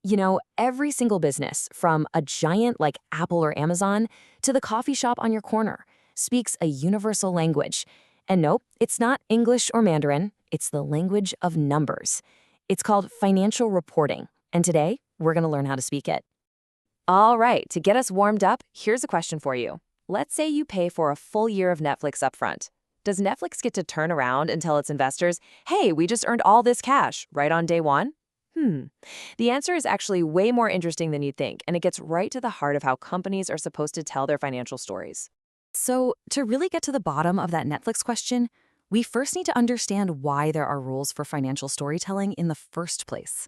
You know, every single business, from a giant like Apple or Amazon to the coffee shop on your corner, speaks a universal language. And nope, it's not English or Mandarin, it's the language of numbers. It's called financial reporting, and today we're going to learn how to speak it. All right, to get us warmed up, here's a question for you. Let's say you pay for a full year of Netflix upfront. Does Netflix get to turn around and tell its investors, hey, we just earned all this cash right on day one? The answer is actually way more interesting than you'd think, and it gets right to the heart of how companies are supposed to tell their financial stories. So, to really get to the bottom of that Netflix question, we first need to understand why there are rules for financial storytelling in the first place.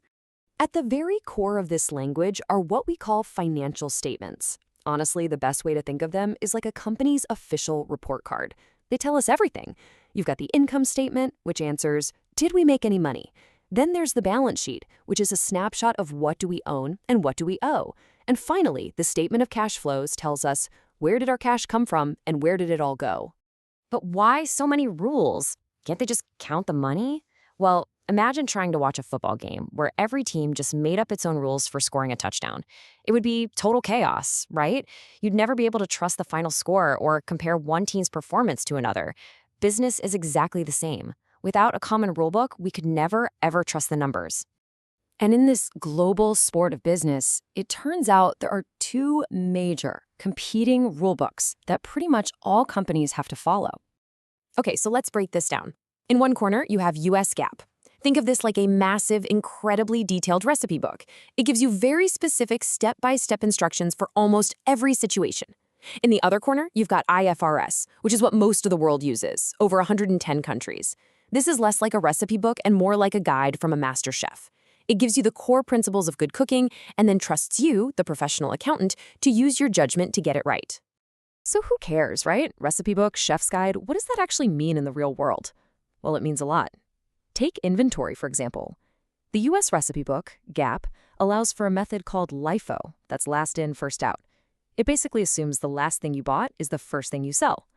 At the very core of this language are what we call financial statements. Honestly, the best way to think of them is like a company's official report card. They tell us everything. You've got the income statement, which answers, did we make any money? Then there's the balance sheet, which is a snapshot of what do we own and what do we owe. And finally, the statement of cash flows tells us where did our cash come from and where did it all go. But why so many rules? Can't they just count the money? Well, imagine trying to watch a football game where every team just made up its own rules for scoring a touchdown. It would be total chaos, right? You'd never be able to trust the final score or compare one team's performance to another. Business is exactly the same. Without a common rulebook, we could never, ever trust the numbers. And in this global sport of business, it turns out there are two major competing rulebooks that pretty much all companies have to follow. Okay, so let's break this down. In one corner, you have US GAAP. Think of this like a massive, incredibly detailed recipe book. It gives you very specific step-by-step instructions for almost every situation. In the other corner, you've got IFRS, which is what most of the world uses, over 110 countries. This is less like a recipe book and more like a guide from a master chef. It gives you the core principles of good cooking and then trusts you, the professional accountant, to use your judgment to get it right. So who cares, right? Recipe book, chef's guide, what does that actually mean in the real world? Well, it means a lot. Take inventory, for example. The US recipe book, GAAP, allows for a method called LIFO, that's last in, first out. It basically assumes the last thing you bought is the first thing you sell.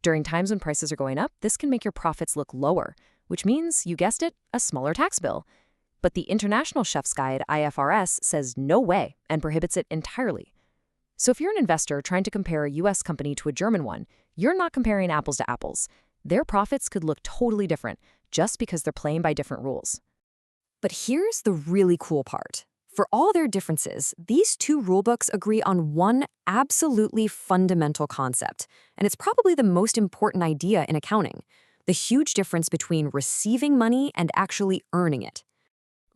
During times when prices are going up, this can make your profits look lower, which means, you guessed it, a smaller tax bill. But the International Chef's Guide, IFRS, says no way and prohibits it entirely. So if you're an investor trying to compare a US company to a German one, you're not comparing apples to apples. Their profits could look totally different just because they're playing by different rules. But here's the really cool part. For all their differences, these two rulebooks agree on one absolutely fundamental concept, and it's probably the most important idea in accounting, the huge difference between receiving money and actually earning it.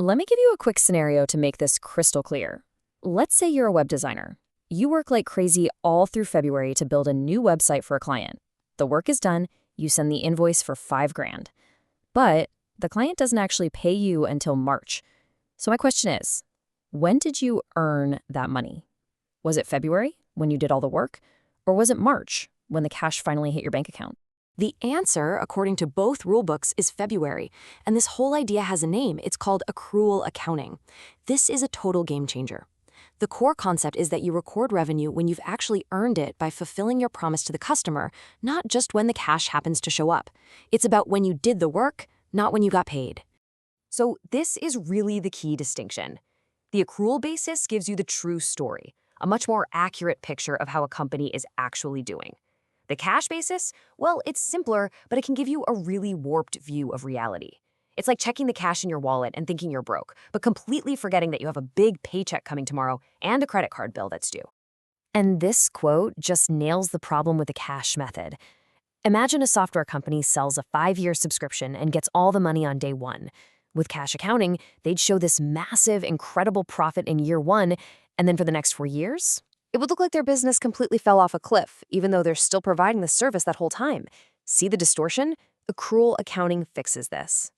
Let me give you a quick scenario to make this crystal clear. Let's say you're a web designer. You work like crazy all through February to build a new website for a client. The work is done, you send the invoice for $5,000. But the client doesn't actually pay you until March. So my question is, when did you earn that money? Was it February, when you did all the work? Or was it March, when the cash finally hit your bank account? The answer, according to both rulebooks, is February. And this whole idea has a name. It's called accrual accounting. This is a total game changer. The core concept is that you record revenue when you've actually earned it by fulfilling your promise to the customer, not just when the cash happens to show up. It's about when you did the work, not when you got paid. So this is really the key distinction. The accrual basis gives you the true story, a much more accurate picture of how a company is actually doing. The cash basis, well, it's simpler, but it can give you a really warped view of reality. It's like checking the cash in your wallet and thinking you're broke, but completely forgetting that you have a big paycheck coming tomorrow and a credit card bill that's due. And this quote just nails the problem with the cash method. Imagine a software company sells a 5-year subscription and gets all the money on day one. With cash accounting, they'd show this massive, incredible profit in year one, and then for the next 4 years, it would look like their business completely fell off a cliff, even though they're still providing the service that whole time. See the distortion? Accrual accounting fixes this.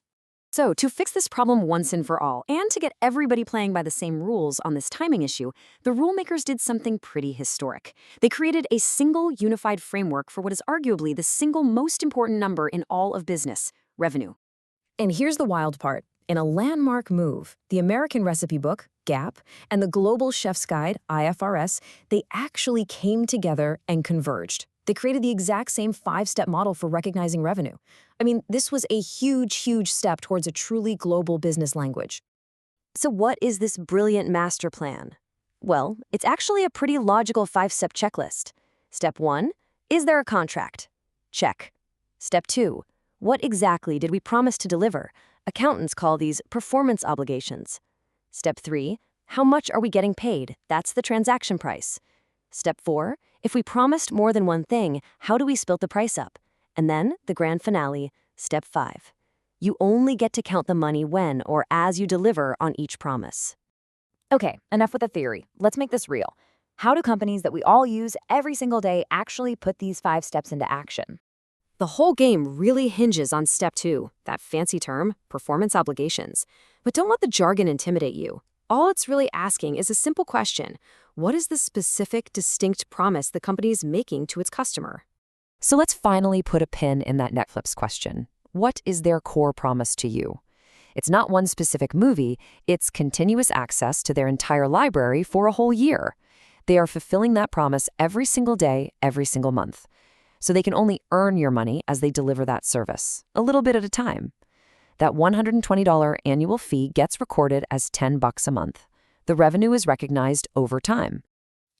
So, to fix this problem once and for all, and to get everybody playing by the same rules on this timing issue, the rulemakers did something pretty historic. They created a single unified framework for what is arguably the single most important number in all of business, revenue. And here's the wild part. In a landmark move, the American recipe book, GAAP, and the Global Chef's Guide, IFRS, they actually came together and converged. They created the exact same 5-step model for recognizing revenue. I mean, this was a huge, huge step towards a truly global business language. So what is this brilliant master plan? Well, it's actually a pretty logical 5-step checklist. Step 1, is there a contract? Check. Step 2, what exactly did we promise to deliver? Accountants call these performance obligations. Step 3, how much are we getting paid? That's the transaction price. Step 4, if we promised more than one thing, how do we split the price up? And then, the grand finale, Step 5. You only get to count the money when or as you deliver on each promise. Okay, enough with the theory. Let's make this real. How do companies that we all use every single day actually put these 5 steps into action? The whole game really hinges on Step 2, that fancy term, performance obligations. But don't let the jargon intimidate you. All it's really asking is a simple question. What is the specific, distinct promise the company is making to its customer? So let's finally put a pin in that Netflix question. What is their core promise to you? It's not one specific movie, it's continuous access to their entire library for a whole year. They are fulfilling that promise every single day, every single month. So they can only earn your money as they deliver that service, a little bit at a time. That $120 annual fee gets recorded as $10 a month. The revenue is recognized over time.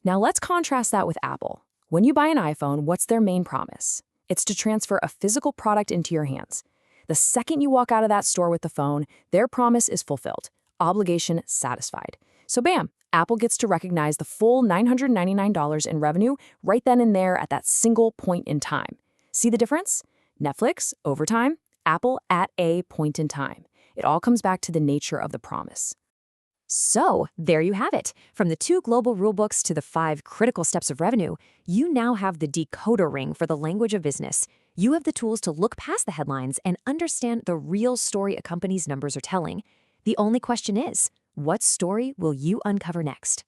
Now let's contrast that with Apple. When you buy an iPhone, what's their main promise? It's to transfer a physical product into your hands. The second you walk out of that store with the phone, their promise is fulfilled, obligation satisfied. So bam, Apple gets to recognize the full $999 in revenue right then and there at that single point in time. See the difference? Netflix, over time, Apple at a point in time. It all comes back to the nature of the promise. So, there you have it. From the 2 global rulebooks to the 5 critical steps of revenue, you now have the decoder ring for the language of business. You have the tools to look past the headlines and understand the real story a company's numbers are telling. The only question is, what story will you uncover next?